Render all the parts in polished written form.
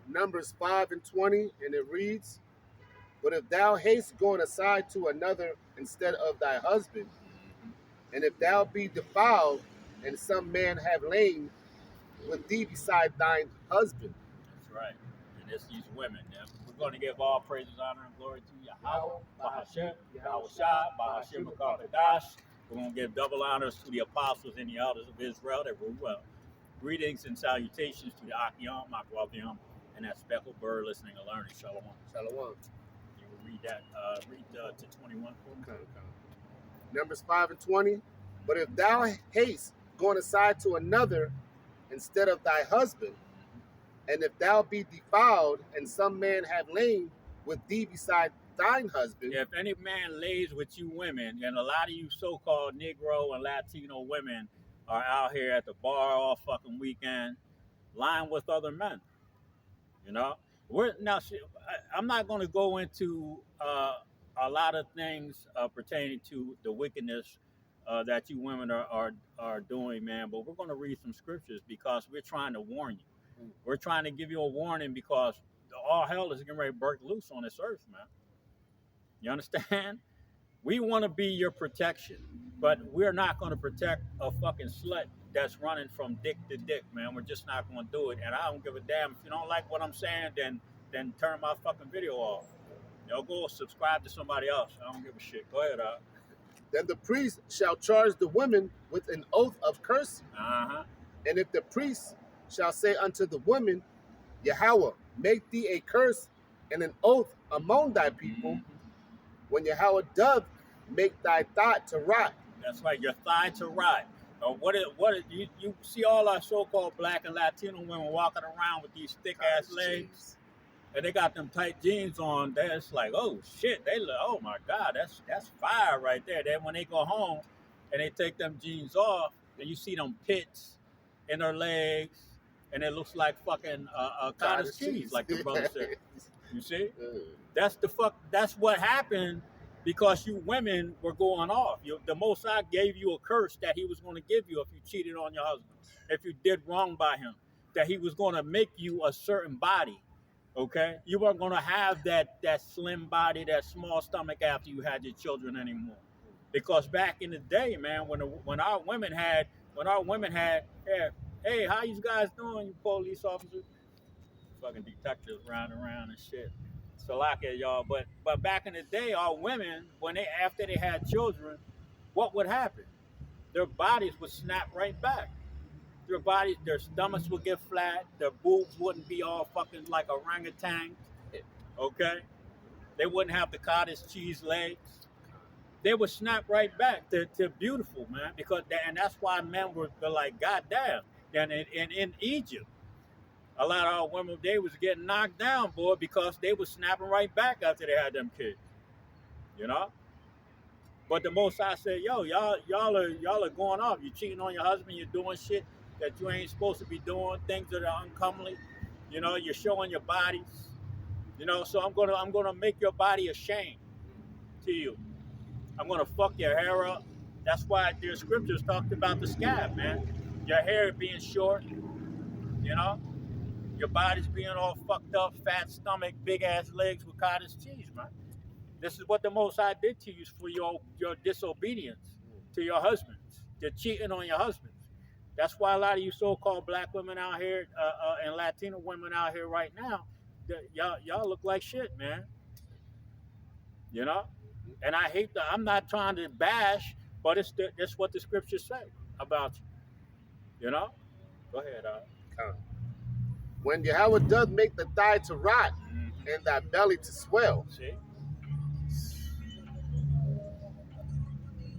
Numbers 5 and 20, and it reads, "But if thou haste going aside to another instead of thy husband, and if thou be defiled, and some man have lain with thee beside thine husband." That's right. And it's these women. Now, we're going to give all praises, honor, and glory to Yahweh, Bahashem, Yahushua, Bahashem, Kadash. We're going to give double honors to the apostles and the elders of Israel that rule well. Greetings and salutations to the Akim, Makwaviam, and that speckled bird listening and learning. Shalom. Shalom. You will read that. Read to 21 for me. Okay. Numbers 5 and 20. "But if thou haste going aside to another instead of thy husband, and if thou be defiled, and some man have lain with thee beside thine husband." If any man lays with you women, and a lot of you so-called Negro and Latino women are out here at the bar all fucking weekend, lying with other men, you know. I'm not going to go into a lot of things pertaining to the wickedness that you women are doing, man. But we're going to read some scriptures because we're trying to warn you. We're trying to give you a warning because all hell is getting ready to break loose on this earth, man. You understand? We want to be your protection, but we're not going to protect a fucking slut that's running from dick to dick, man. We're just not going to do it. And I don't give a damn. If you don't like what I'm saying, then turn my fucking video off. Go subscribe to somebody else. I don't give a shit. Go ahead, "Then the priest shall charge the women with an oath of cursing. Uh-huh. And if the priest shall say unto the woman, Yahweh, make thee a curse and an oath among thy people, when Yahweh doth make thy thigh to rot." That's right, your thigh to rot. You see all our so-called black and Latino women walking around with these thick-ass legs, and they got them tight jeans on. That's like, oh shit, oh my God, that's fire right there. Then when they go home and they take them jeans off, and you see them pits in their legs, and it looks like fucking cottage cheese, like the brother said. You see? That's what happened because you women were going off. The Most High gave you a curse that he was going to give you if you cheated on your husband, if you did wrong by him, that he was going to make you a certain body. Okay? You weren't going to have that slim body, that small stomach after you had your children anymore. Because back in the day, man, when our women had, hey, how you guys doing, you police officers? Fucking detectives running around and shit. Salakia, y'all. But back in the day, our women, after they had children, what would happen? Their bodies would snap right back. Their stomachs would get flat. Their boobs wouldn't be all fucking like orangutan. Okay? They wouldn't have the cottage cheese legs. They would snap right back to beautiful, man. And that's why men were like, God damn. And in Egypt, a lot of our women, they was getting knocked down, boy, because they was snapping right back after they had them kids. You know? But the Most High said, yo, y'all are going off. You're cheating on your husband, you're doing shit that you ain't supposed to be doing, things that are uncomely. You know, you're showing your bodies. You know, so I'm gonna make your body ashamed to you. I'm gonna fuck your hair up. That's why their scriptures talked about the scab, man. Your hair being short, you know, your body's being all fucked up, fat stomach, big ass legs with cottage cheese, man. This is what the Most High did to you for your disobedience to your husbands. You're cheating on your husbands. That's why a lot of you so-called black women out here and Latino women out here right now, y'all look like shit, man. You know? And I'm not trying to bash, but it's what the scriptures say about you. You know? Go ahead. "When Yahweh doth make the thigh to rot and thy belly to swell." See?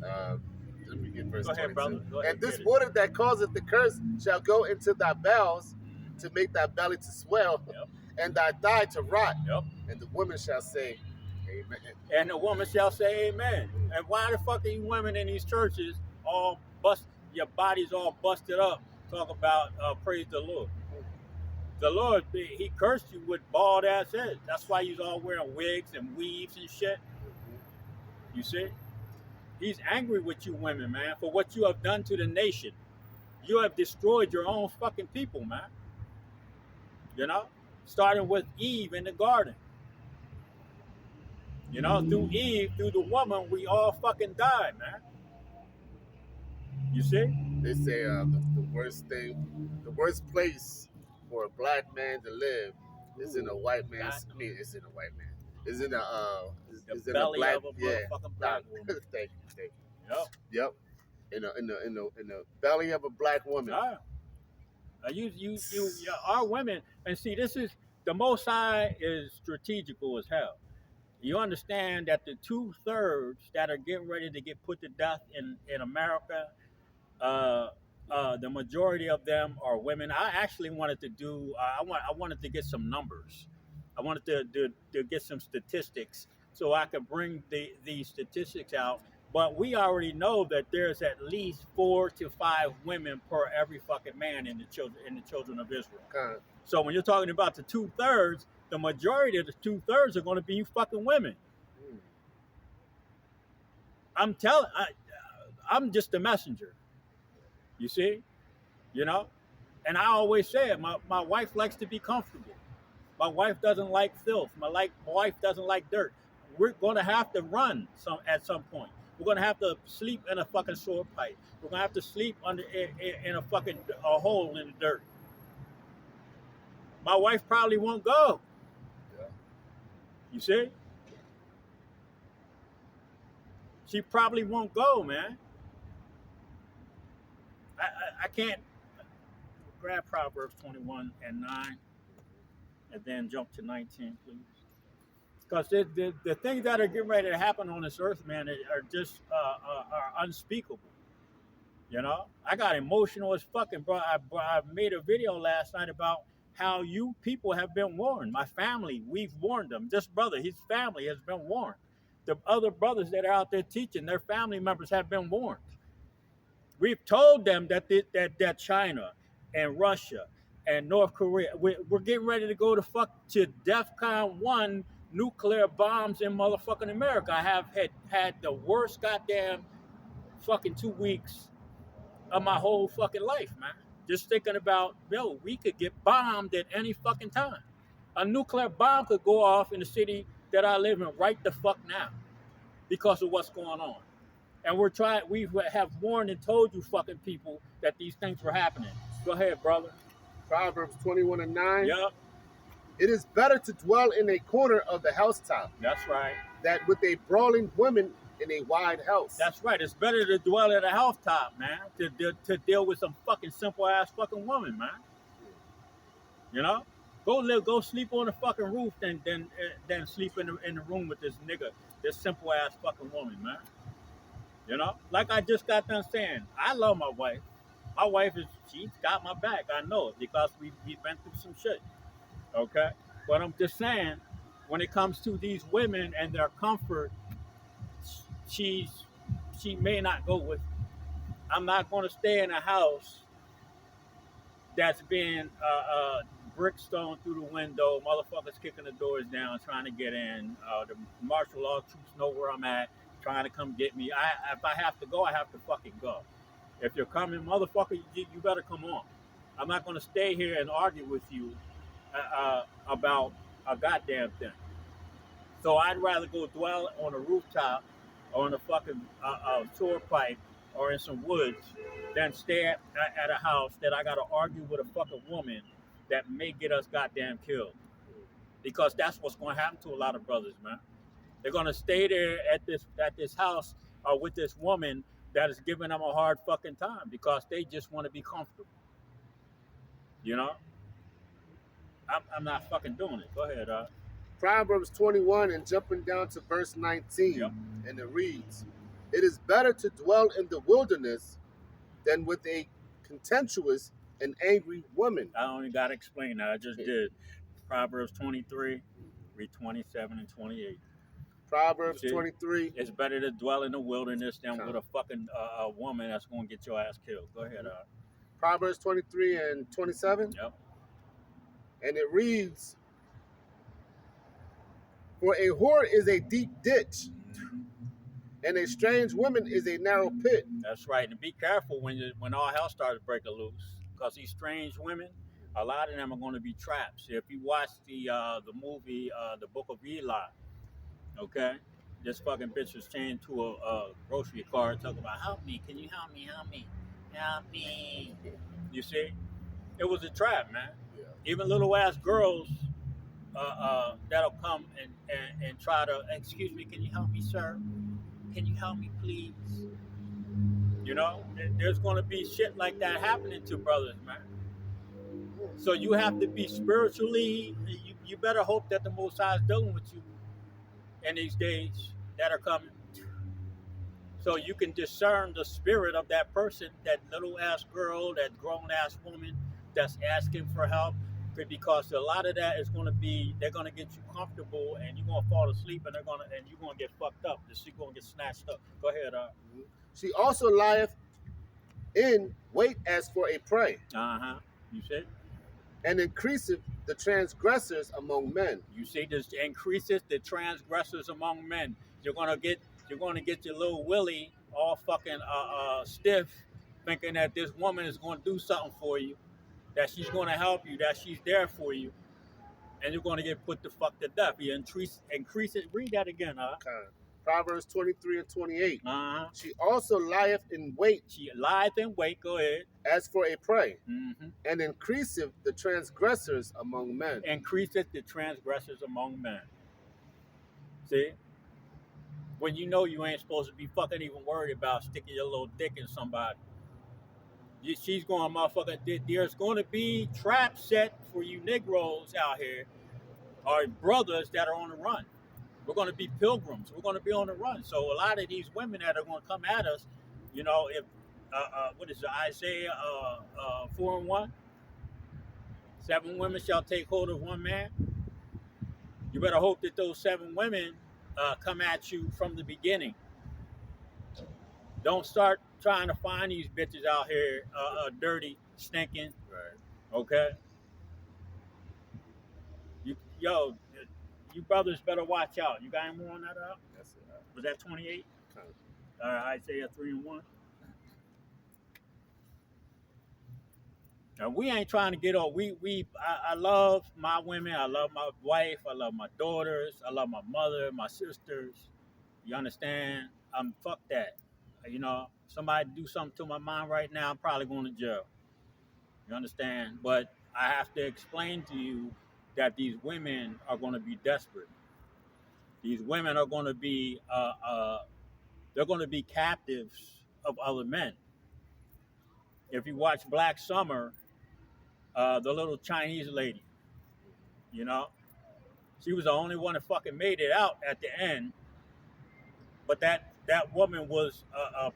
Let me get verse Go ahead, 22. brother. Go ahead, "And this water that causeth the curse shall go into thy bowels to make thy belly to swell, Yep. and thy thigh to rot. Yep. And the woman shall say, Amen." And the woman shall say, Amen. And why the fuck are you women in these churches all your bodies all busted up, talk about praise the Lord? The Lord, he cursed you with bald ass heads. That's why you're all wearing wigs and weaves and shit. You see? He's angry with you women, man, for what you have done to the nation. You have destroyed your own fucking people, man. You know? starting with Eve in the garden. You know, through Eve, through the woman, we all fucking died, man. You see? They say the worst thing, the worst place for a black man to live is in a white man's. I mean, it's in a white man. Is in a is in a belly black of a motherfucking black woman. Thank you. Yep. Yep. In the belly of a black woman. Ah. Our women, and see, this is the Most High is strategical as hell. You understand that the 2/3 that are getting ready to get put to death in America, the majority of them are women. I actually wanted to do. I wanted to get some numbers. I wanted to get some statistics so I could bring these statistics out. But we already know that there's at least 4 to 5 women per every fucking man in the children of Israel. Okay. So when you're talking about the 2/3, the majority of the 2/3 are going to be fucking women. I'm just a messenger. You see, you know, and I always say it. My wife likes to be comfortable. My wife doesn't like filth. My wife doesn't like dirt. We're going to have to run at some point. We're going to have to sleep in a fucking sewer pipe. We're going to have to sleep in a fucking hole in the dirt. My wife probably won't go. Yeah. You see? She probably won't go, man. I can't grab Proverbs 21 and 9 and then jump to 19, please. Because the things that are getting ready to happen on this earth, man, are just are unspeakable. You know, I got emotional as fucking, bro. I made a video last night about how you people have been warned. My family, we've warned them. This brother, his family has been warned. The other brothers that are out there teaching, their family members have been warned. We've told them that China and Russia and North Korea, we're getting ready to go to DEFCON 1 nuclear bombs in motherfucking America. I have had the worst goddamn fucking 2 weeks of my whole fucking life, man. Just thinking about, we could get bombed at any fucking time. A nuclear bomb could go off in the city that I live in right the fuck now because of what's going on. And we have warned and told you fucking people that these things were happening. Go ahead, brother. Proverbs 21 and 9. Yep. It is better to dwell in a corner of the housetop. That's right. That with a brawling woman in a wide house. That's right. It's better to dwell at a housetop, man, to deal with some fucking simple ass fucking woman, man. You know, go sleep on the fucking roof than sleep in the room with this nigga, this simple ass fucking woman, man. You know, like I just got done saying, I love my wife. My wife she's got my back. I know it because we've been through some shit. Okay, but I'm just saying, when it comes to these women and their comfort, she may not go with me. I'm not going to stay in a house that's being brickstone through the window, motherfuckers kicking the doors down, trying to get in. The martial law troops know where I'm at, trying to come get me. If I have to go, I have to fucking go. If you're coming, motherfucker, you better come on. I'm not going to stay here and argue with you about a goddamn thing. So I'd rather go dwell on a rooftop or on a fucking sewer pipe or in some woods than stay at a house that I got to argue with a fucking woman that may get us goddamn killed. Because that's what's going to happen to a lot of brothers, man. They're going to stay there at this house with this woman that is giving them a hard fucking time because they just want to be comfortable. You know? I'm not fucking doing it. Go ahead, Proverbs 21 and jumping down to verse 19. Yep. And it reads, it is better to dwell in the wilderness than with a contemptuous and angry woman. I don't even got to explain that. I just did. Proverbs 23, read 27 and 28. Proverbs 23. It's better to dwell in the wilderness than with a fucking woman that's going to get your ass killed. Go ahead. Proverbs 23 and 27. Yep. And it reads, for a whore is a deep ditch, and a strange woman is a narrow pit. That's right. And be careful when all hell starts breaking loose, because these strange women, A lot of them are going to be traps. If you watch the movie The Book of Eli, okay, this fucking bitch was chained to a grocery cart talking about help me, can you help me, help me. You see, it was a trap, man. Yeah. Even little ass girls that'll come and try to, excuse me, can you help me, sir? Can you help me, please? You know, there's going to be shit like that happening to brothers, man. So you have to be spiritually, you better hope that the Most High is dealing with you in these days that are coming. So you can discern the spirit of that person, that little ass girl, that grown ass woman that's asking for help. Because a lot of that is going to be, they're going to get you comfortable and you're going to fall asleep and you're going to get fucked up. The shit going to get snatched up. Go ahead. She also lieth in wait as for a prey, You see? and increaseth the transgressors among men. You see, this increases the transgressors among men. You're gonna get your little willy all fucking stiff, thinking that this woman is gonna do something for you, that she's gonna help you, that she's there for you, and you're gonna get put the fuck to death. You increase it. Read that again, Proverbs 23 and 28. Uh-huh. She also lieth in wait. She lieth in wait. Go ahead. As for a prey, Mm-hmm. and increaseth the transgressors among men. Increaseth the transgressors among men. See? When you know you ain't supposed to be fucking even worried about sticking your little dick in somebody. She's going, motherfucker, there's going to be traps set for you Negroes out here, or brothers that are on the run. We're going to be pilgrims. We're going to be on the run. So a lot of these women that are going to come at us, you know, if, what is it, Isaiah 4:1? 7 women shall take hold of one man. You better hope that those 7 women come at you from the beginning. Don't start trying to find these bitches out here dirty, stinking. Right. Okay? You brothers better watch out. You got any more on that out? That's it. Was that 28? Isaiah 3:1. Now, we ain't trying to get off. I love my women. I love my wife. I love my daughters. I love my mother, my sisters. You understand? Fuck that. You know, somebody do something to my mom right now, I'm probably going to jail. You understand? But I have to explain to you that these women are going to be desperate. These women are going to be, they're going to be captives of other men. If you watch Black Summer, the little Chinese lady, you know, she was the only one that fucking made it out at the end. But that woman was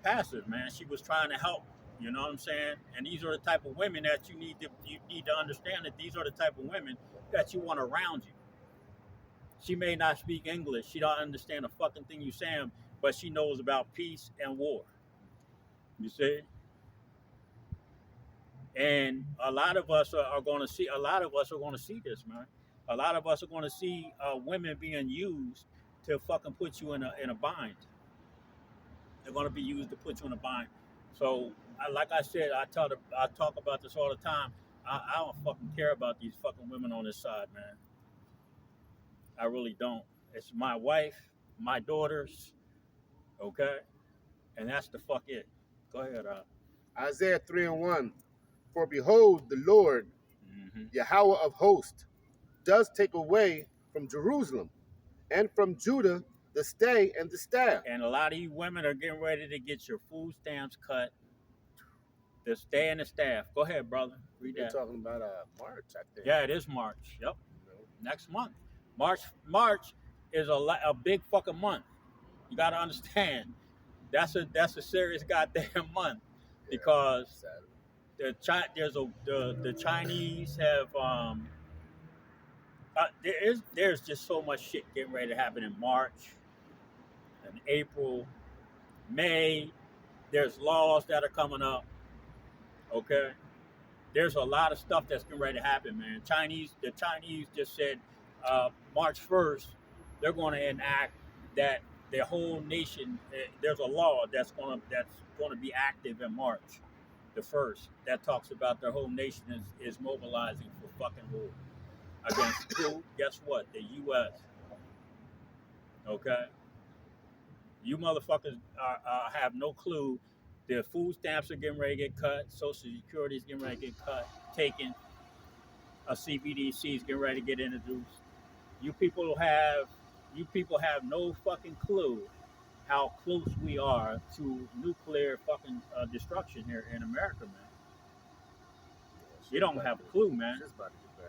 passive, man. She was trying to help. You know what I'm saying? And these are the type of women that you need to understand, that these are the type of women that you want around you. She may not speak English. She don't understand a fucking thing you're saying, but she knows about peace and war. You see? And a lot of us are going to see. A lot of us are going to see this, man. A lot of us are going to see women being used to fucking put you in a bind. They're going to be used to put you in a bind. So, like I said, I talk about this all the time. I don't fucking care about these fucking women on this side, man. I really don't. It's my wife, my daughters, okay? And that's the fuck it. Go ahead, Isaiah 3:1. For behold, the Lord, Yahweh of hosts, does take away from Jerusalem and from Judah the stay and the staff. And a lot of you women are getting ready to get your food stamps cut. The stay and the staff. Go ahead, brother. Read You're that. talking about March, I think. Yeah, it is March. Yep. Next month. March is a big fucking month. You got to understand. That's a serious goddamn month, because the Chinese have there's just so much shit getting ready to happen in March and April, May. There's laws that are coming up. Okay, there's a lot of stuff that's getting ready to happen, man. The Chinese just said March 1st they're going to enact that their whole nation. There's a law that's going to be active in March. the first, that talks about their whole nation is mobilizing for fucking war against who? Guess what? The U.S. Okay, you motherfuckers have no clue. The food stamps are getting ready to get cut. Social Security is getting ready to get cut, taken. A CBDC is getting ready to get introduced. You people have no fucking clue how close we are to nuclear fucking destruction here in America, man. You don't have a clue, man.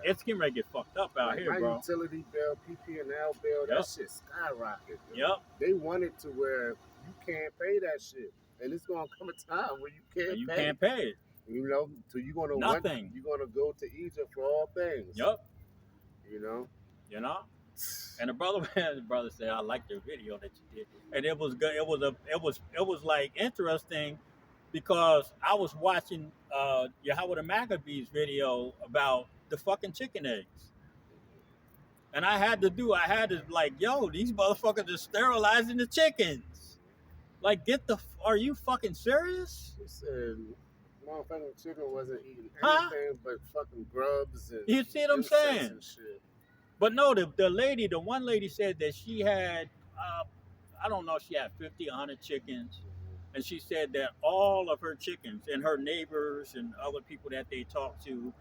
It's getting ready to get fucked up out here, bro. My utility bill, PP&L bill, that shit skyrocketed. Yep. They want it to where you can't pay that shit, and it's gonna come a time where you can't pay it. You know, so you're gonna nothing. You're gonna go to Egypt for all things. Yep. You know. And the brother said, "I liked your video that you did," and it was good. It was like interesting because I was watching Yahweh the Maccabees video about the fucking chicken eggs, and I had to like, yo, these motherfuckers are sterilizing the chickens. Like, are you fucking serious? He said, motherfucking chicken wasn't eating anything but fucking grubs and you see what I'm saying? And shit. But no, the one lady said that she had, I don't know, she had 50, 100 chickens. And she said that all of her chickens and her neighbors and other people that they talked to,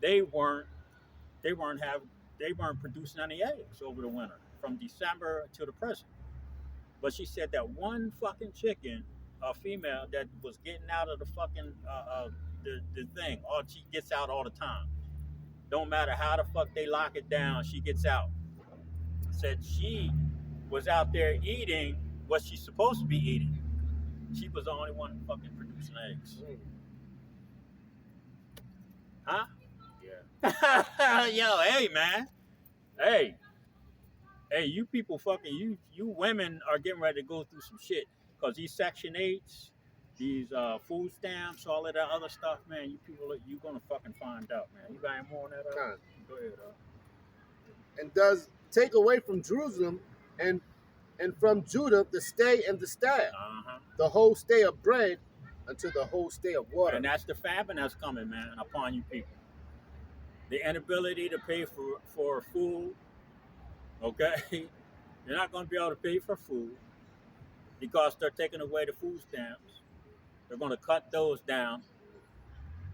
they weren't producing any eggs over the winter from December to the present. But she said that one fucking chicken, a female that was getting out of the fucking the thing, she gets out all the time. Don't matter how the fuck they lock it down, she gets out. Said she was out there eating what she's supposed to be eating. She was the only one fucking producing eggs. Huh? Yeah. Yo, hey man. Hey, you people fucking, you women are getting ready to go through some shit. Because these Section 8s, these food stamps, all of that other stuff, man, you people, you're going to fucking find out, man. You got any more on that? Go ahead. And does take away from Jerusalem and from Judah the stay and the staff, the whole stay of bread until the whole stay of water. And that's the famine that's coming, man, upon you people. The inability to pay for food, okay? You're not going to be able to pay for food because they're taking away the food stamps. They're going to cut those down,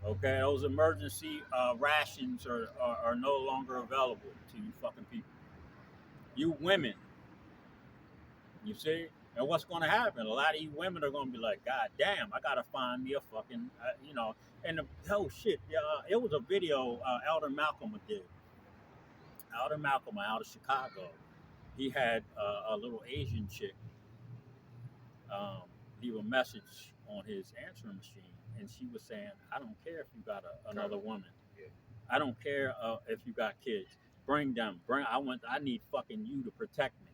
okay? Those emergency rations are no longer available to you fucking people. You women, you see? And what's going to happen? A lot of you women are going to be like, God damn, I got to find me a fucking, and it was a video Elder Malcolm did. Elder Malcolm out of Chicago. He had a little Asian chick leave a message on his answering machine. And she was saying, I don't care if you got another woman. Yeah. I don't care if you got kids. Bring them. I need fucking you to protect me.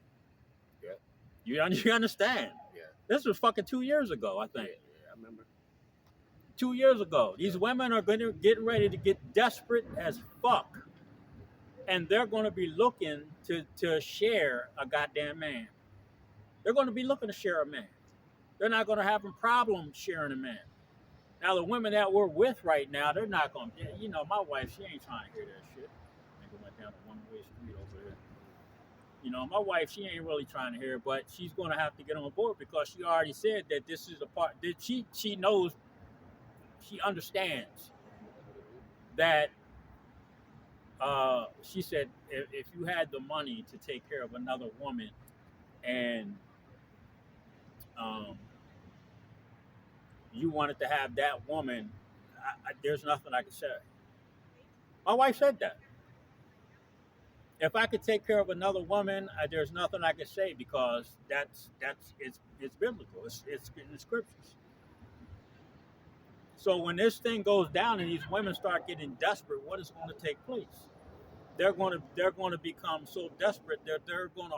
Yeah. You understand? Yeah. This was fucking 2 years ago, I think. Yeah, I remember. 2 years ago. These women are getting ready to get desperate as fuck. And they're going to be looking to share a goddamn man. They're going to be looking to share a man. They're not going to have a problem sharing a man. Now, the women that we're with right now, they're not going to, my wife, she ain't trying to hear that shit. I think I went down a one-way street over there. My wife, she ain't really trying to hear it, but she's going to have to get on board because she already said that this is a part, that she knows, she understands that, she said, if you had the money to take care of another woman and you wanted to have that woman, there's nothing I can say. My wife said that. If I could take care of another woman, there's nothing I can say because it's biblical. It's in the scriptures. So when this thing goes down and these women start getting desperate, what is going to take place? They're going to become so desperate that they're going to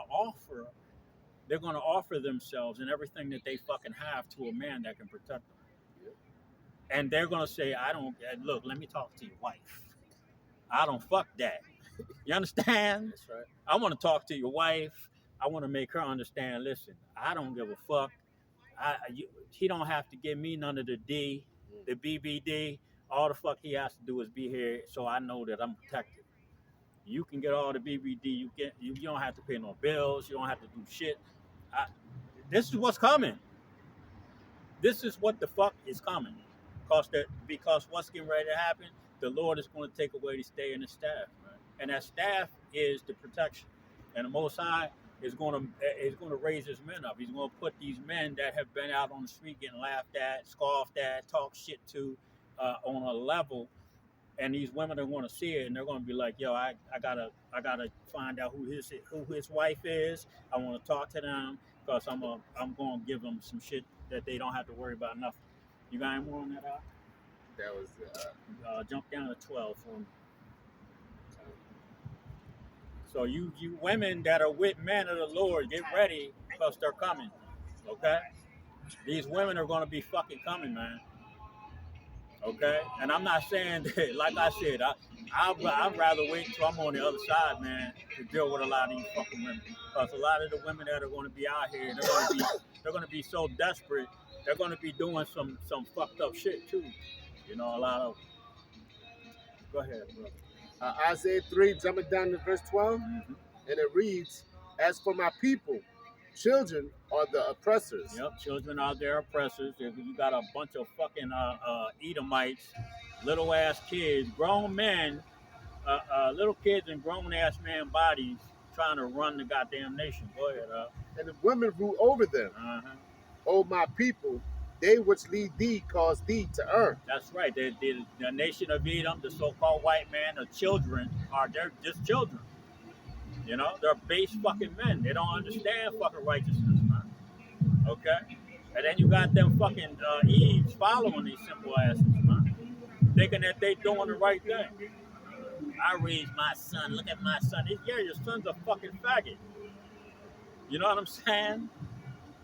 offer themselves and everything that they fucking have to a man that can protect them. And they're going to say, look, let me talk to your wife. I don't fuck that. You understand? That's right. I want to talk to your wife. I want to make her understand, listen, I don't give a fuck. He don't have to give me none of the D, the BBD. All the fuck he has to do is be here, so I know that I'm protected. You can get all the BBD. You don't have to pay no bills. You don't have to do shit. I, this is what's coming. This is what the fuck is coming. Because what's getting ready to happen, the Lord is going to take away the stay and the staff, right? And that staff is the protection. And the Most High is going to raise his men up. He's going to put these men that have been out on the street getting laughed at, scoffed at, talked shit to, on a level. And these women are going to see it, and they're going to be like, "Yo, I gotta find out who his wife is. I want to talk to them because I'm going to give them some shit that they don't have to worry about nothing." You got any more on that? That was Jump down to 12 for me. So you women that are with men of the Lord, get ready because they're coming. Okay, these women are going to be fucking coming, man. Okay, and I'm not saying that, like I said, I'd rather wait until I'm on the other side, man, to deal with a lot of these fucking women. Because a lot of the women that are going to be out here, they're going to be so desperate, they're going to be doing some fucked up shit too. You know, a lot of. Go ahead, bro. Isaiah 3, jumping down to verse 12, Mm-hmm. and it reads, "As for my people, children are the oppressors." Yep, children are their oppressors. You got a bunch of fucking Edomites, little ass kids, grown men, little kids in grown ass man bodies trying to run the goddamn nation. Go ahead. And the women rule over them. Uh-huh. O my people, they which lead thee cause thee to err. That's right. The nation of Edom, the so-called white man, the children they're just children. You know, they're base fucking men. They don't understand fucking righteousness, man. Okay? And then you got them fucking Eves following these simple asses, man. Thinking that they doing the right thing. I raised my son. Look at my son. Yeah, your son's a fucking faggot. You know what I'm saying?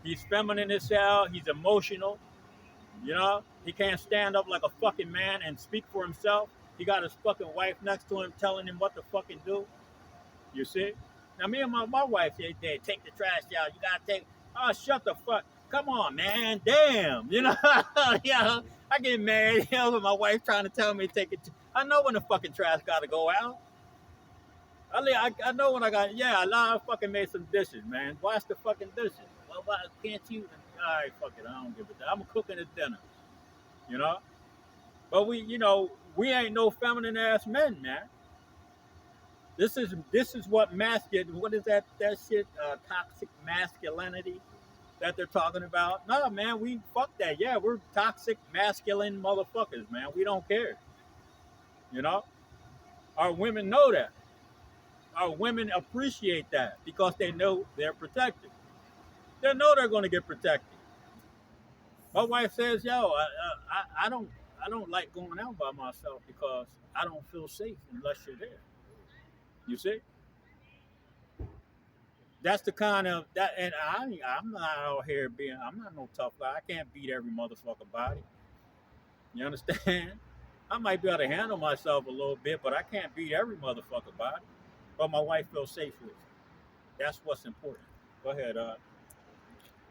He's feminine as hell. He's emotional. You know? He can't stand up like a fucking man and speak for himself. He got his fucking wife next to him telling him what to fucking do. You see? Now, me and my wife, they take the trash out. You gotta take. Oh, shut the fuck. Come on, man. Damn. You know? Yeah. I get mad, you know, with my wife trying to tell me to take it. I know when the fucking trash gotta go out. I know when I got. Yeah, I fucking made some dishes, man. Wash the fucking dishes. Well, why can't you? All right, fuck it. I don't give a damn. I'm cooking a dinner. You know? But we ain't no feminine ass men, man. This is what masculine. What is that shit? Toxic masculinity that they're talking about. No, man, we fuck that. Yeah, we're toxic masculine motherfuckers, man. We don't care. You know, our women know that. Our women appreciate that because they know they're protected. They know they're going to get protected. My wife says, "Yo, I don't like going out by myself because I don't feel safe unless you're there." You see? That's the kind of that, and I'm not out here I'm not no tough guy. I can't beat every motherfucker body. You understand? I might be able to handle myself a little bit, but I can't beat every motherfucker body. But my wife feels safe with it. That's what's important. Go ahead.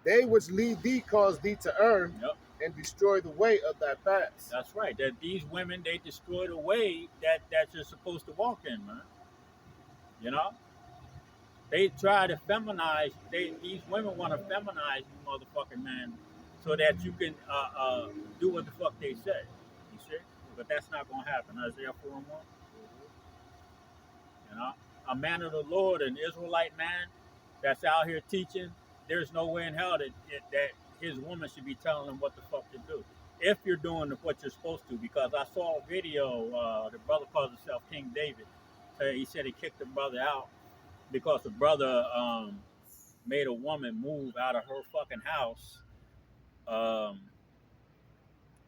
They which lead thee cause thee to err, Yep. and destroy the way of thy paths. That's right. That these women, they destroy the way that you're supposed to walk in, man. You know? They try to feminize. These women want to feminize you, motherfucking man, so that you can do what the fuck they say. You see? But that's not gonna happen. Isaiah 4:1. You know, a man of the Lord, an Israelite man that's out here teaching. There's no way in hell that his woman should be telling him what the fuck to do. If you're doing what you're supposed to, because I saw a video. The brother calls himself King David. He said he kicked the brother out because the brother made a woman move out of her fucking house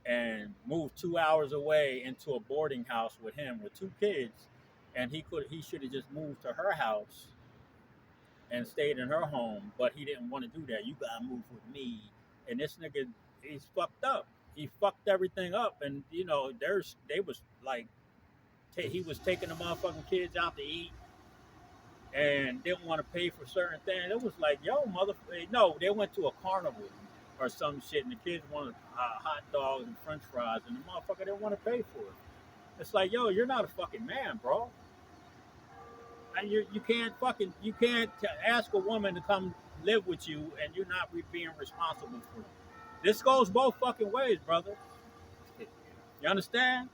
and moved 2 hours away into a boarding house with him with 2 kids, and he should have just moved to her house and stayed in her home, but he didn't want to do that. You gotta move with me, and this nigga, he's fucked up. He fucked everything up, and you know, they was like, he was taking the motherfucking kids out to eat. And didn't want to pay for certain things. It was like, yo, motherfucker. No, they went to a carnival. or some shit, and the kids wanted hot dogs and French fries, and the motherfucker didn't want to pay for it. It's like, yo, you're not a fucking man, bro. And you can't ask a woman to come live with you, and you're not being responsible for it. This goes both fucking ways, brother. You understand?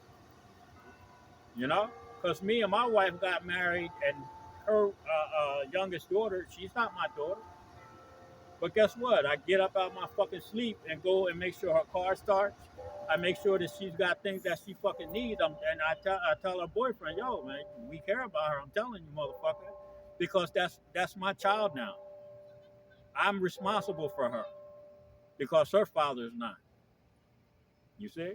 You know, because me and my wife got married, and her youngest daughter, she's not my daughter. But guess what? I get up out my fucking sleep and go and make sure her car starts. I make sure that she's got things that she fucking needs. And I tell her boyfriend, yo, man, we care about her. I'm telling you, motherfucker, because that's my child now. I'm responsible for her because her father is not. You see?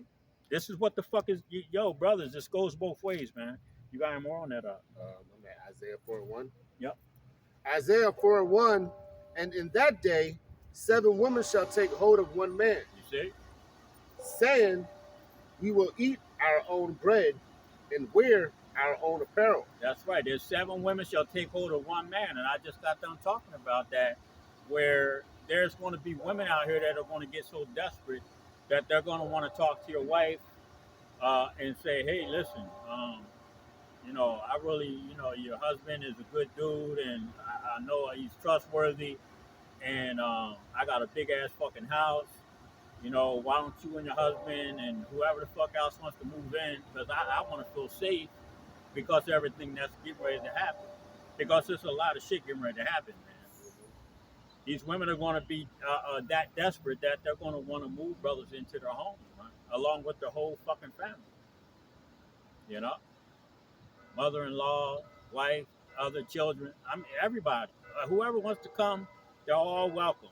This is what the fuck is, yo, brothers. This goes both ways, man. You got any more on that? I'm at Isaiah 4:1. Yep. Isaiah 4:1, and in that day, 7 women shall take hold of one man, You see? saying, we will eat our own bread and wear our own apparel. That's right. There's 7 women shall take hold of one man, and I just got done talking about that, where there's going to be women out here that are going to get so desperate that they're going to want to talk to your wife and say, "Hey, listen, I really, your husband is a good dude, and I know he's trustworthy, and I got a big ass fucking house. Why don't you and your husband and whoever the fuck else wants to move in? Because I want to feel safe." Because of everything that's getting ready to happen. Because there's a lot of shit getting ready to happen, man. These women are going to be that desperate that they're going to want to move brothers into their homes, right? Along with their whole fucking family. You know? Mother-in-law, wife, other children. I mean, everybody. Whoever wants to come, they're all welcome.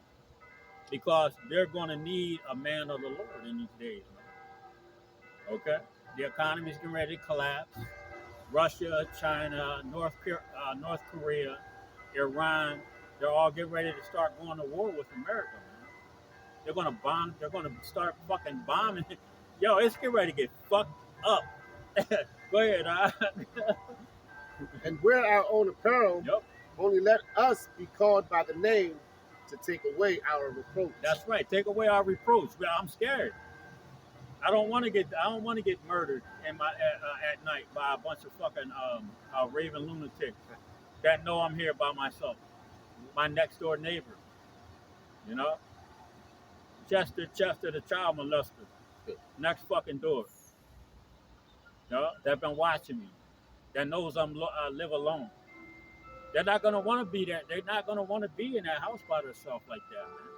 Because they're going to need a man of the Lord in these days, man. Okay? The economy's getting ready to collapse. Russia, China, North Korea, Iran, they're all getting ready to start going to war with America, man. They're gonna bomb. They're gonna start fucking bombing. Yo, it's getting ready to get fucked up. Go ahead. And wear our own apparel. Yep. Only let us be called by the name to take away our reproach. That's right. Take away our reproach. I'm scared. I don't want to get murdered in my at night by a bunch of fucking raving lunatics that know I'm here by myself. My next door neighbor, you know, Chester, the child molester, next fucking door. That been watching me, that knows I live alone. They're not gonna want to be there. They're not gonna want to be in that house by themselves like that, man.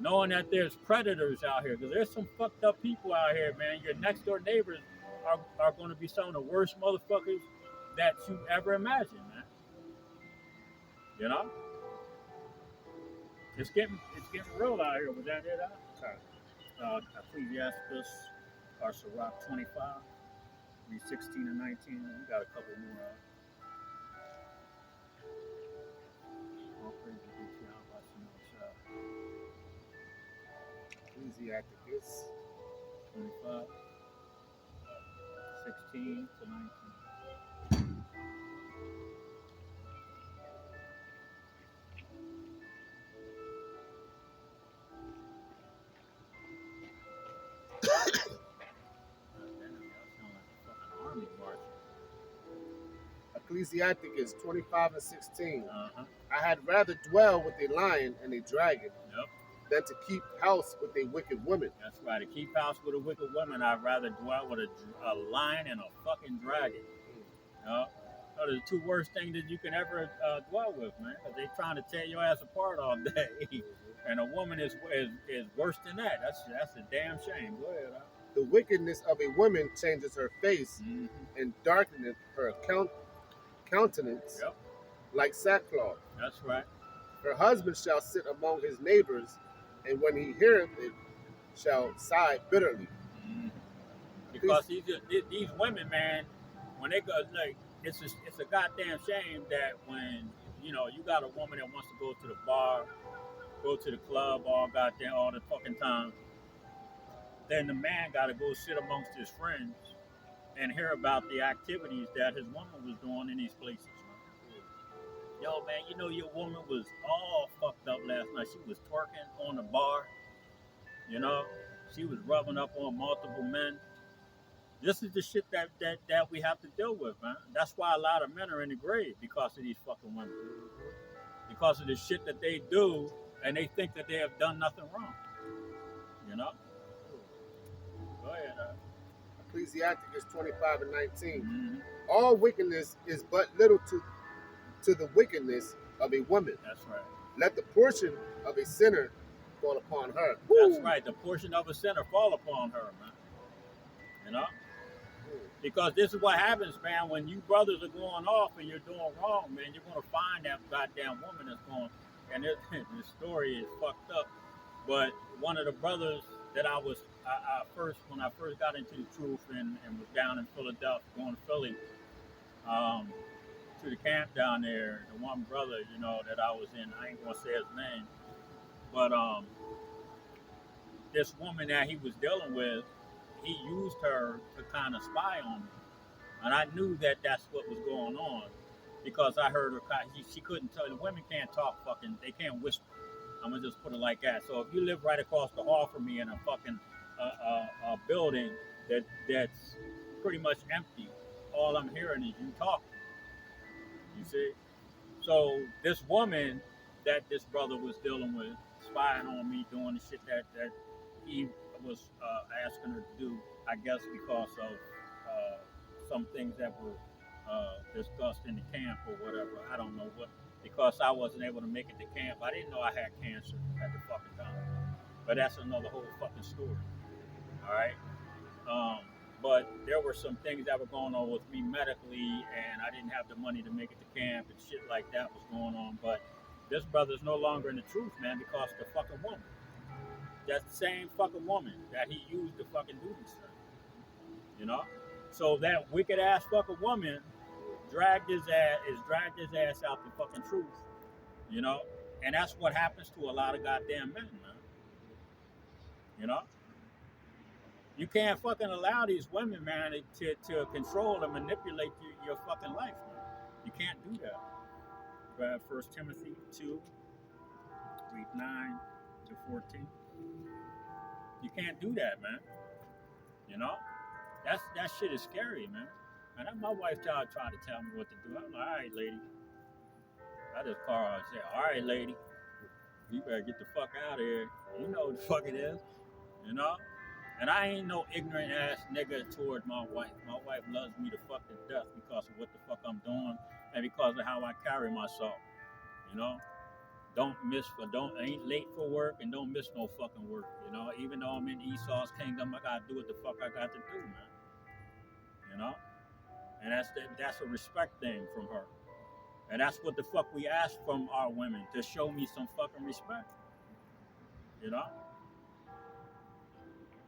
Knowing that there's predators out here, because there's some fucked up people out here, man. Your next door neighbors are going to be some of the worst motherfuckers that you ever imagined, man. You know, it's getting real out here. Was that it? Ecclesiasticus or Sirach 25, read 16 and 19. We got a couple more. All praise be to Yahweh. Ecclesiasticus 25, 16 to 19. Ecclesiasticus 25 and 16. Uh-huh. I had rather dwell with a lion and a dragon Yep. than to keep house with a wicked woman. That's right. To keep house with a wicked woman, I'd rather dwell with a lion and a fucking dragon. Those are the 2 worst things that you can ever dwell with, man. Because they're trying to tear your ass apart all day. And a woman is worse than that. That's a damn shame. Go ahead. The wickedness of a woman changes her face and darkeneth her countenance like sackcloth. That's right. Her husband shall sit among his neighbors, and when he heareth it, shall sigh bitterly. Because these women, man, when they go, like, it's a goddamn shame that when you got a woman that wants to go to the bar, go to the club all the fucking time, then the man got to go sit amongst his friends and hear about the activities that his woman was doing in these places. Yo, man, your woman was all fucked up last night. She was twerking on the bar. You know, she was rubbing up on multiple men. This is the shit that we have to deal with, man. That's why a lot of men are in the grave because of these fucking women. Because of the shit that they do, and they think that they have done nothing wrong. You know? Go ahead. Ecclesiasticus 25 and 19. Mm-hmm. All wickedness is but little to the wickedness of a woman. That's right. Let the portion of a sinner fall upon her. That's right. The portion of a sinner fall upon her, man. You know? Because this is what happens, man, when you brothers are going off and you're doing wrong, man, you're going to find that goddamn woman that's going, and the story is fucked up. But one of the brothers that I when I first got into the truth and was down in Philadelphia, going to Philly, to the camp down there, the one brother, you know, that I was in, I ain't going to say his name, but this woman that he was dealing with, he used her to kind of spy on me. And I knew that that's what was going on because I heard her, she couldn't tell, the women can't talk fucking, they can't whisper. I'm going to just put it like that. So if you live right across the hall from me in a fucking building that's pretty much empty, all I'm hearing is you talking. You see? So this woman that this brother was dealing with, spying on me, doing the shit that he was asking her to do, I guess because of some things that were discussed in the camp or whatever. I don't know what, because I wasn't able to make it to camp. I didn't know I had cancer at the fucking time. But that's another whole fucking story. All right? But there were some things that were going on with me medically, and I didn't have the money to make it to camp, and shit like that was going on. But this brother's no longer in the truth, man, because the fucking woman. That same fucking woman that he used to fucking do this thing. You know? So that wicked ass fucking woman dragged his ass out the fucking truth. You know? And that's what happens to a lot of goddamn men, man. You know? You can't fucking allow these women, man, to control and manipulate your fucking life, man. You can't do that. Grab 1 Timothy 2, read 9 to 14. You can't do that, man. You know? That shit is scary, man. And my wife tried to tell me what to do. I'm like, all right, lady. I just call her and say, all right, lady. You better get the fuck out of here. You know what the fuck it is. You know? And I ain't no ignorant ass nigga toward my wife. My wife loves me to fuck to death because of what the fuck I'm doing and because of how I carry myself. You know? Ain't late for work and don't miss no fucking work. You know? Even though I'm in Esau's kingdom, I gotta do what the fuck I got to do, man. You know? And that's a respect thing from her. And that's what the fuck we ask from our women, to show me some fucking respect. You know?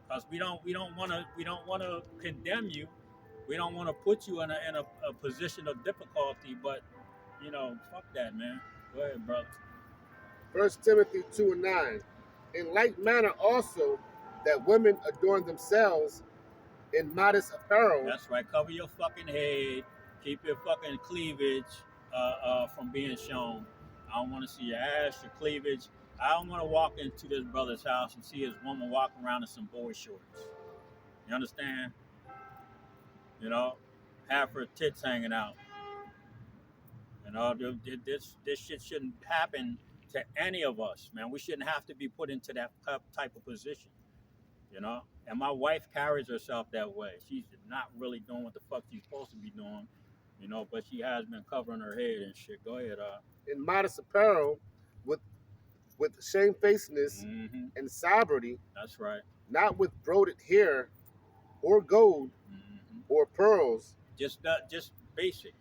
Because we don't want to condemn you. We don't want to put you in a position of difficulty. But you know, fuck that, man. Go ahead, brother. 1 Timothy 2 and 9. In like manner also that women adorn themselves in modest apparel. That's right. Cover your fucking head. Keep your fucking cleavage from being shown. I don't want to see your ass, your cleavage. I don't want to walk into this brother's house and see his woman walking around in some boy shorts. You understand? You know, half her tits hanging out. You know, this shit shouldn't happen to any of us, man. We shouldn't have to be put into that type of position. You know, and my wife carries herself that way. She's not really doing what the fuck she's supposed to be doing, you know, but she has been covering her head and shit. Go ahead, in modest apparel, with shamefacedness and sobriety. That's right. Not with broided hair, or gold, or pearls. Just basic.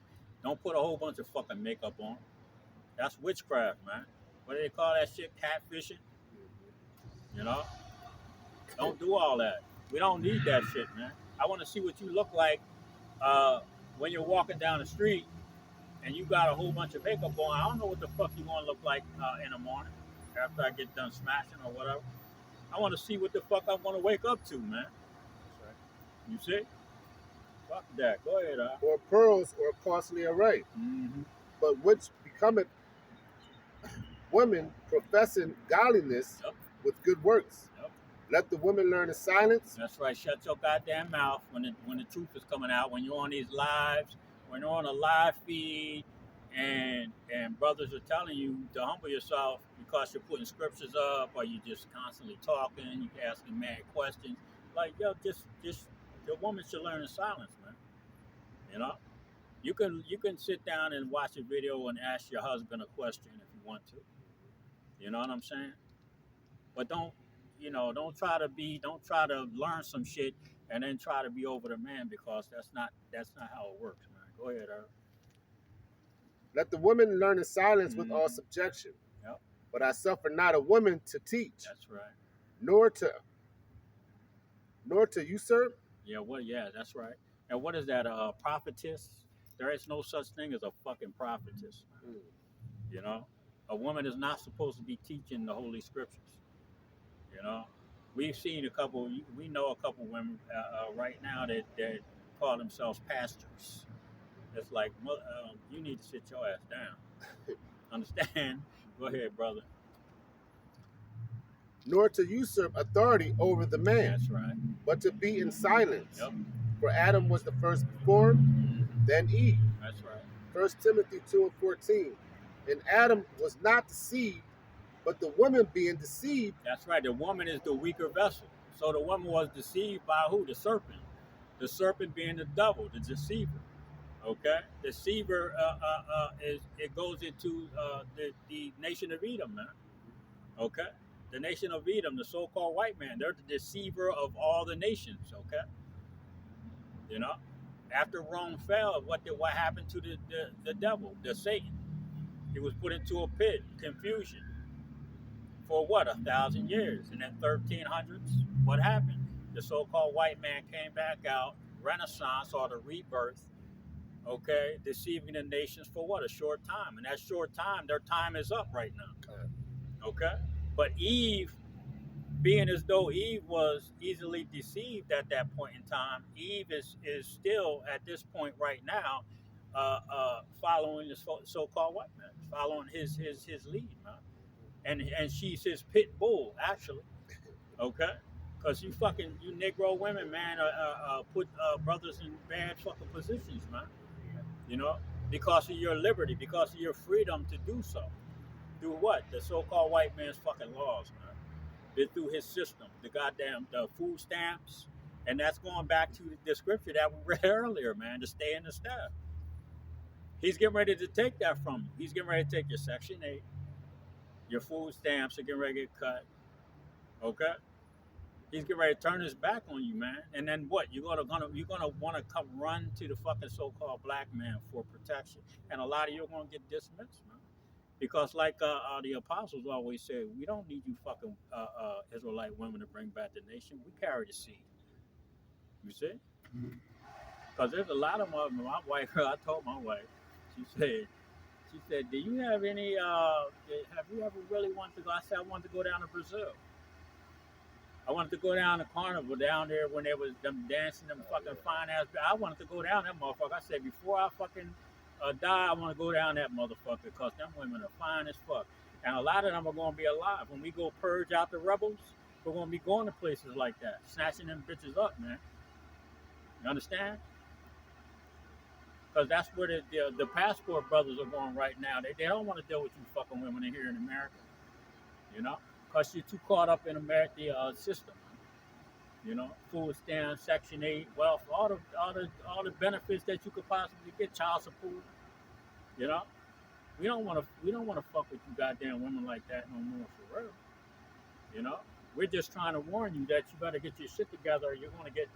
Don't put a whole bunch of fucking makeup on. That's witchcraft, man. What do they call that shit? Catfishing. You know. Don't do all that. We don't need that shit, man. I want to see what you look like when you're walking down the street and you got a whole bunch of makeup on. I don't know what the fuck you want to look like in the morning after I get done smashing or whatever. I want to see what the fuck I'm going to wake up to, man. That's right. You see? Fuck that. Go ahead, Or pearls or costly array. But which becometh women professing godliness with good works. Let the women learn in silence. That's right. Shut your goddamn mouth when the truth is coming out. When you're on these lives, when you're on a live feed, and brothers are telling you to humble yourself because you're putting scriptures up, or you just constantly talking, you asking mad questions. Like, yo, just the woman should learn in silence, man. You know, you can sit down and watch a video and ask your husband a question if you want to. You know what I'm saying? But don't try to learn some shit and then try to be over the man, because that's not how it works, man. Go ahead, Earl. Let the women learn in silence with all Mhm. subjection. Yep, But I suffer not a woman to teach, that's right. nor to usurp. Yeah, that's right. And what is that? Prophetess? There is no such thing as a fucking prophetess. Mm. You know, a woman is not supposed to be teaching the holy scriptures. You know, we've seen a couple. We know a couple women right now that call themselves pastors. It's like, you need to sit your ass down. Understand? Go ahead, brother. Nor to usurp authority over the man, That's right. but to be in silence. Yep. For Adam was the first formed, then Eve. That's right. 1 Timothy 2:14. And Adam was not deceived, but the woman being deceived. That's right. The woman is the weaker vessel. So the woman was deceived by who? The serpent. The serpent being the devil, the deceiver. Okay, deceiver is it goes into the nation of Edom, man. Okay, the nation of Edom, the so-called white man, they're the deceiver of all the nations. Okay, you know, after Rome fell, what happened to the devil, the Satan? He was put into a pit, confusion, for what, 1,000 years, and then 1300s, what happened? The so-called white man came back out, Renaissance or the rebirth. Okay, deceiving the nations for what, a short time, and that short time, their time is up right now. Okay, but Eve, being as though Eve was easily deceived at that point in time, Eve is still at this point right now, following the so-called white man, following his lead, man. And she's his pit bull, actually. Okay, because you Negro women, man, put brothers in bad fucking positions, man. You know, because of your liberty, because of your freedom to do so. Through what? The so-called white man's fucking laws, man. It's through his system, the food stamps, and that's going back to the scripture that we read earlier, man. To stay in the staff. He's getting ready to take that from you. He's getting ready to take your Section 8, your food stamps are getting ready to get cut. Okay. He's getting ready to turn his back on you, man. And then what? You're gonna want to come run to the fucking so-called black man for protection, and a lot of you are gonna get dismissed, man. Because like the apostles always said, we don't need you fucking Israelite women to bring back the nation. We carry the seed. You see? Because there's a lot of them. My wife, I told my wife, she said, do you have any? Have you ever really wanted to go? I said, I wanted to go down to Brazil. I wanted to go down the carnival down there when there was them dancing, them fucking fine ass. I wanted to go down that motherfucker. I said, before I fucking die, I want to go down that motherfucker, because them women are fine as fuck. And a lot of them are going to be alive. When we go purge out the rebels, we're going to be going to places like that, snatching them bitches up, man. You understand? Because that's where the passport brothers are going right now. They don't want to deal with you fucking women in here in America, you know? Because you're too caught up in the system. You know, food stamps, Section 8, wealth, all the benefits that you could possibly get, child support. You know, we don't want to fuck with you goddamn women like that no more, for real. You know, we're just trying to warn you that you better get your shit together. Or you're gonna get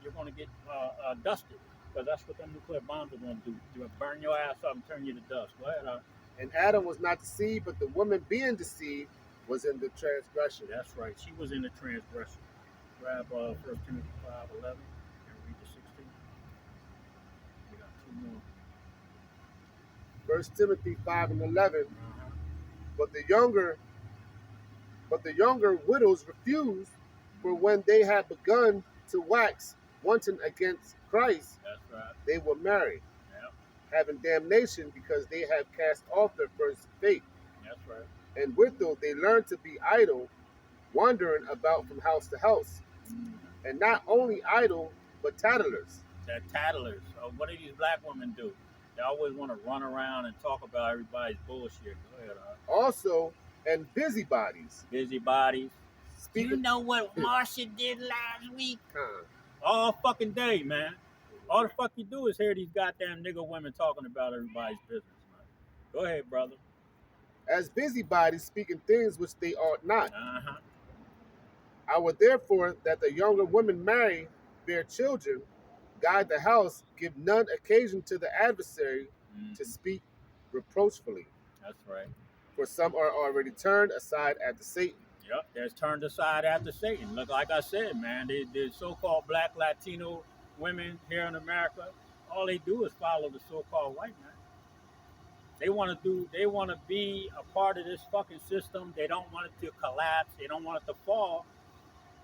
dusted, because that's what them nuclear bombs are gonna do. They're gonna burn your ass up and turn you to dust. Go ahead. And Adam was not deceived, but the woman being deceived was in the transgression. That's right. She was in the transgression. Grab 1 Timothy 5:11 and read the 16. We got two more. 1 Timothy 5:11. Uh-huh. But the younger widows refused, for when they had begun to wax wanton against Christ, That's right. they were married, Yep. having damnation, because they have cast off their first faith. That's right. And withal they learned to be idle, wandering about from house to house, and not only idle, but tattlers. They're tattlers. So what do these black women do? They always want to run around and talk about everybody's bullshit. Go ahead, Also, and busybodies. busybodies. Speaking, You know what Marsha did last week? huh, All fucking day, man. All the fuck you do is hear these goddamn nigga women talking about everybody's business, man. Go ahead, brother. as busybodies speaking things which they ought not. Uh-huh. I would therefore that the younger women marry, bear children, guide the house, give none occasion to the adversary to speak reproachfully. That's right. For some are already turned aside after Satan. Yep, there's turned aside after Satan. Look, like I said, man, the so-called black Latino women here in America, all they do is follow the so-called white man. They want to be a part of this fucking system. They don't want it to collapse. They don't want it to fall,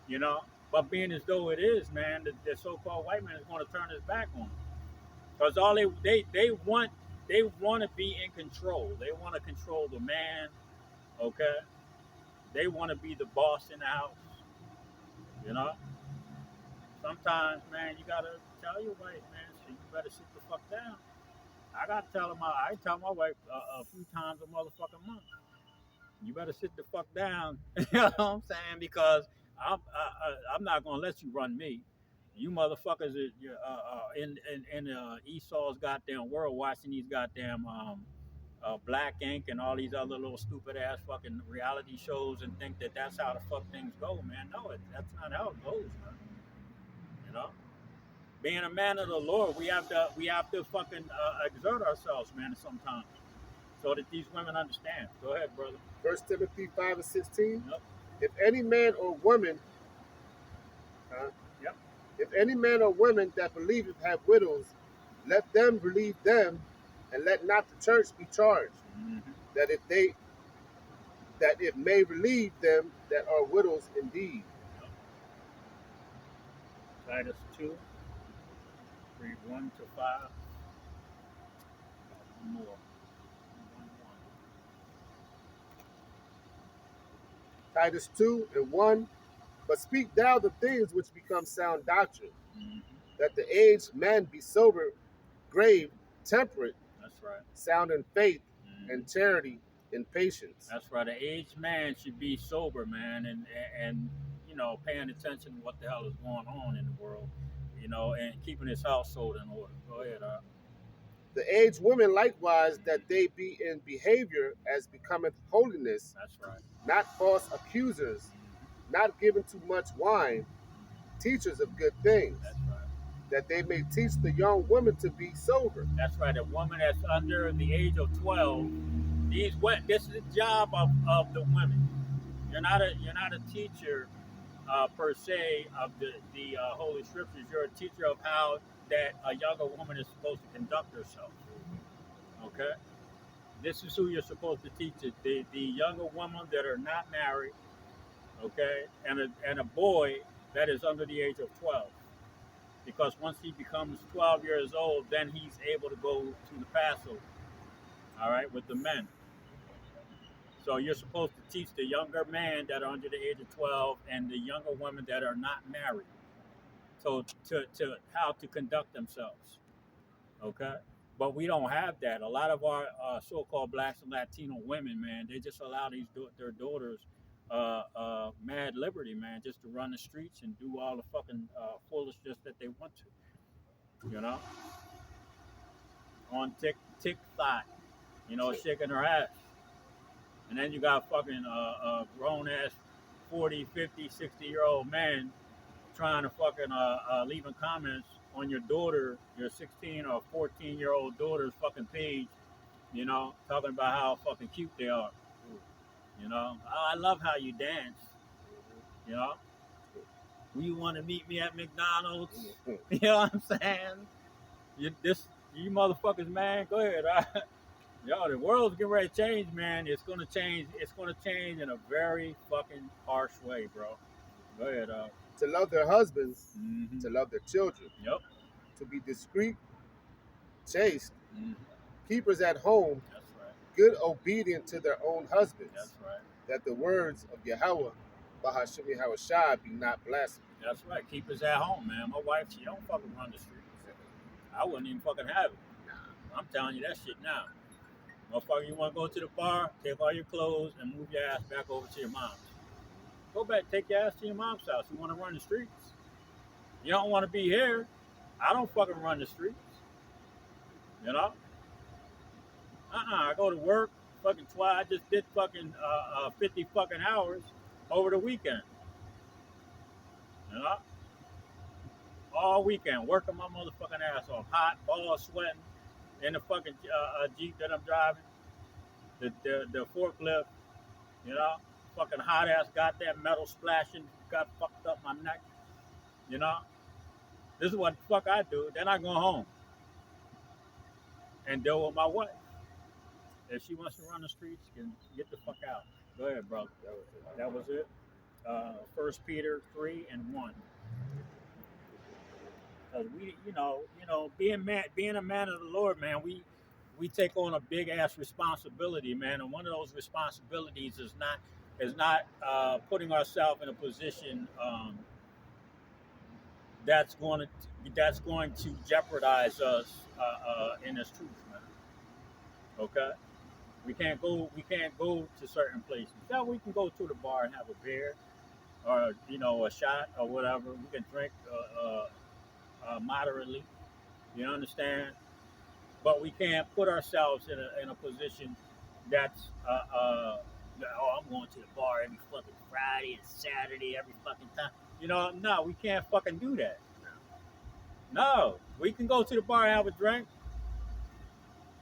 you know. But being as though it is, man, the so-called white man is going to turn his back on them. Because all they want to be in control. They want to control the man, okay? They want to be the boss in the house, you know. Sometimes, man, you gotta tell your wife, man, so you better sit the fuck down. I gotta tell her I tell my wife a few times a motherfucking month. You better sit the fuck down. You know what I'm saying? Because I'm not gonna let you run me. You motherfuckers in Esau's goddamn world watching these goddamn Black Ink and all these other little stupid ass fucking reality shows and think that that's how the fuck things go, man. No, that's not how it goes, man. You know, being a man of the Lord, we have to fucking exert ourselves, man, sometimes, so that these women understand. Go ahead, brother. 1 Timothy 5 and 16. Yep. If any man or woman, Yep. if any man or woman that believeth have widows, let them relieve them, and let not the church be charged, that it may relieve them that are widows indeed. Titus 2, read 1 to 5. One more. 1, 1. Titus 2 and 1. But speak thou the things which become sound doctrine, that the aged man be sober, grave, temperate, That's right. sound in faith and charity and patience. That's right. An aged man should be sober, man, and you know, paying attention to what the hell is going on in the world, you know, and keeping his household in order. Go ahead, The aged women likewise, that they be in behavior as becometh holiness. That's right. Not false accusers, not given to much wine, teachers of good things. That's right. That they may teach the young women to be sober. That's right. A woman that's under the age of 12. This is the job of the women. You're not a teacher per se of the Holy Scriptures. You're a teacher of how that a younger woman is supposed to conduct herself. Okay, this is who you're supposed to teach it. The younger women that are not married. Okay, and a boy that is under the age of 12. Because once he becomes 12 years old, then he's able to go to the Passover. All right, with the men. So you're supposed to teach the younger men that are under the age of 12 and the younger women that are not married. So to how to conduct themselves. Okay? But we don't have that. A lot of our so-called blacks and Latino women, man, they just allow their daughters mad liberty, man, just to run the streets and do all the fucking foolishness that they want to. You know? On TikTok, you know, shaking her ass. And then you got fucking grown ass 40, 50, 60-year-old man trying to fucking leaving comments on your daughter, your 16 or 14-year-old daughter's fucking page, you know, talking about how fucking cute they are. You know, oh, I love how you dance. You know, you want to meet me at McDonald's? You know what I'm saying? You motherfuckers, man, go ahead. Yo, the world's getting ready to change, man. It's gonna change. It's gonna change in a very fucking harsh way, bro. Go ahead, To love their husbands, to love their children. Yep. To be discreet, chaste, keepers at home, That's right. good, obedient to their own husbands. That's right. That the words of Yahweh Bahashimi Hawashai be not blasphemy. That's right. Keep us at home, man. My wife, she don't fucking run the streets. I wouldn't even fucking have it. I'm telling you that shit now. Motherfucker, you want to go to the bar, take all your clothes, and move your ass back over to your mom's. Go back, take your ass to your mom's house. You want to run the streets? You don't want to be here. I don't fucking run the streets. You know? I go to work fucking twice. I just did fucking 50 fucking hours over the weekend. You know? All weekend, working my motherfucking ass off. Hot, balls sweating in the fucking Jeep that I'm driving. The forklift, you know? Fucking hot ass, got that metal splashing, got fucked up my neck. You know? This is what the fuck I do. Then I go home and deal with my wife. If she wants to run the streets, can get the fuck out. Go ahead, brother. That was it. 1 Peter 3:1. Because we, being a man of the Lord, man, we take on a big ass responsibility, man. And one of those responsibilities is not putting ourselves in a position that's going to jeopardize us in this truth, man. Okay. We can't go to certain places. Yeah, we can go to the bar and have a beer, or a shot or whatever. We can drink moderately. You understand? But we can't put ourselves in a position that's I'm going to the bar every fucking Friday and Saturday every fucking time. No, we can't fucking do that. No, we can go to the bar and have a drink,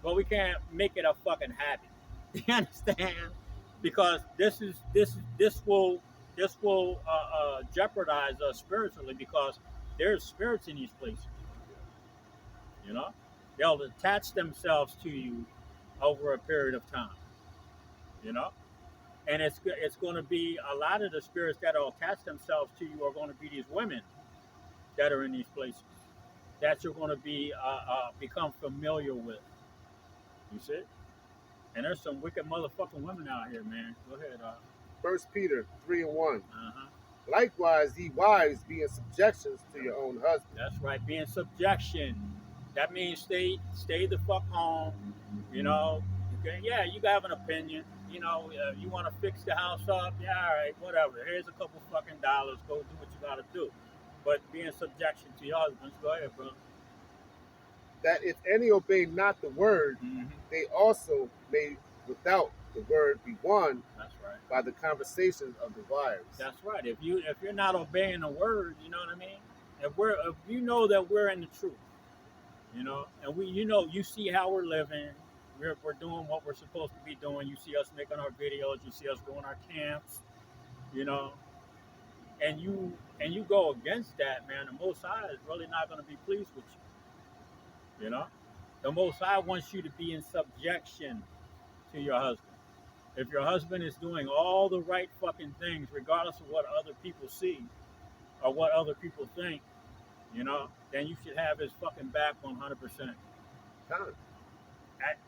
but we can't make it a fucking habit. You understand? Because this will jeopardize us spiritually, because there's spirits in these places. They'll attach themselves to you over a period of time. And it's going to be a lot of the spirits that will attach themselves to you are going to be these women that are in these places that you're going to be become familiar with. You see? And there's some wicked motherfucking women out here, man. Go ahead. 1 Peter 3:1. Uh-huh. Likewise, ye wives, be in subjections to your own husband. That's right. Be in subjection. That means stay the fuck home. You have an opinion. You want to fix the house up. Yeah, all right, whatever. Here's a couple fucking dollars. Go do what you got to do. But be in subjection to your husbands. Go ahead, bro. That if any obey not the word, they also may without the word be won. That's right. By the conversations of the wives. That's right. If you're not obeying the word, you know what I mean? If you know that we're in the truth, and you see how we're living, we're doing what we're supposed to be doing. You see us making our videos, you see us doing our camps, and you go against that, man, the Most High is really not going to be pleased with you. The Most High wants you to be in subjection to your husband. If your husband is doing all the right fucking things, regardless of what other people see or what other people think, then you should have his fucking back 100%.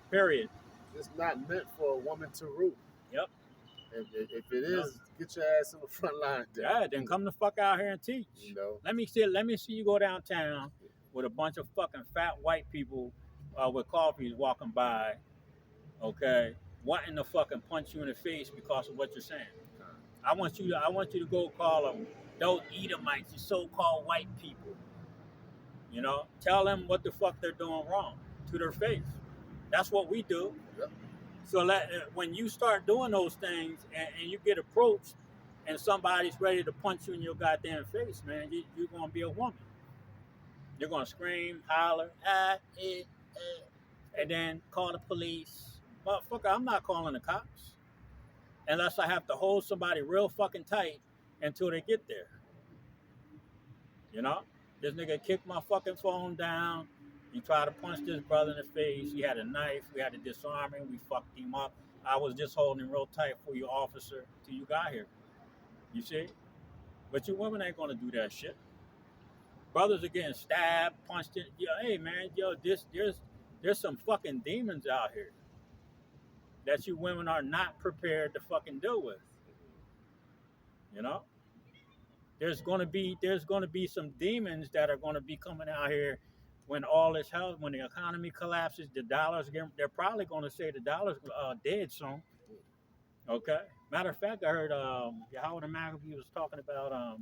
Period. It's not meant for a woman to rule. Yep. If it is, get your ass in the front line. Yeah, then come the fuck out here and teach. Let me see you go downtown with a bunch of fucking fat white people with coffees walking by, okay, wanting to fucking punch you in the face because of what you're saying. I want you to go call them those Edomites, the so-called white people. Tell them what the fuck they're doing wrong to their face. That's what we do. Yep. So when you start doing those things and you get approached and somebody's ready to punch you in your goddamn face, man, you're going to be a woman. You're going to scream, holler, and then call the police. Motherfucker, I'm not calling the cops unless I have to hold somebody real fucking tight until they get there. This nigga kicked my fucking phone down. He tried to punch this brother in the face. He had a knife. We had to disarm him. We fucked him up. I was just holding him real tight for you, officer, till you got here. You see? But you women ain't gonna do that shit. Brothers are getting stabbed, punched in. Hey man, there's some fucking demons out here that you women are not prepared to fucking deal with. You know, there's going to be some demons that are going to be coming out here when all this hell, when the economy collapses, the dollars they're probably going to say the dollar's dead soon. Okay. Matter of fact, I heard Yahweh McAfee was talking about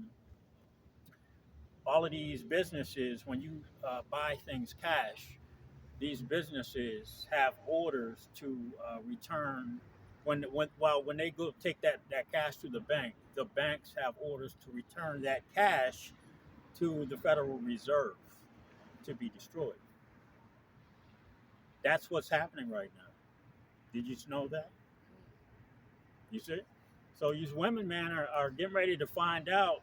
all of these businesses when you buy things cash. These businesses have orders to return when they go take that cash to the bank. The banks have orders to return that cash to the Federal Reserve to be destroyed. That's what's happening right now. Did you know that? You see? So these women, man, are getting ready to find out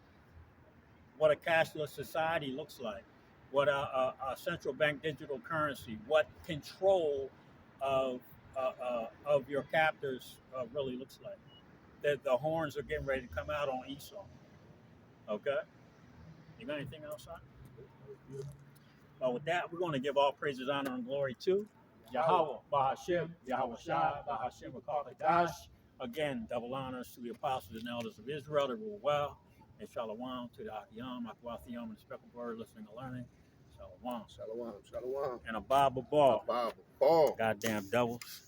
what a cashless society looks like, what a central bank digital currency, what control of your captors really looks like. The horns are getting ready to come out on Esau. Okay? You got anything else, son? Well, with that, we're going to give all praises, honor, and glory to Yahweh, Bahashim, Yahweh Shai, Bahashim, Dash. Again, double honors to the apostles and elders of Israel that rule well. And shalom to the Akiyam, Akwathiam, and the speckled word, listening and learning. Shalom. Shalom, shalom. And a Bible ball. A Bible ball. Goddamn devils.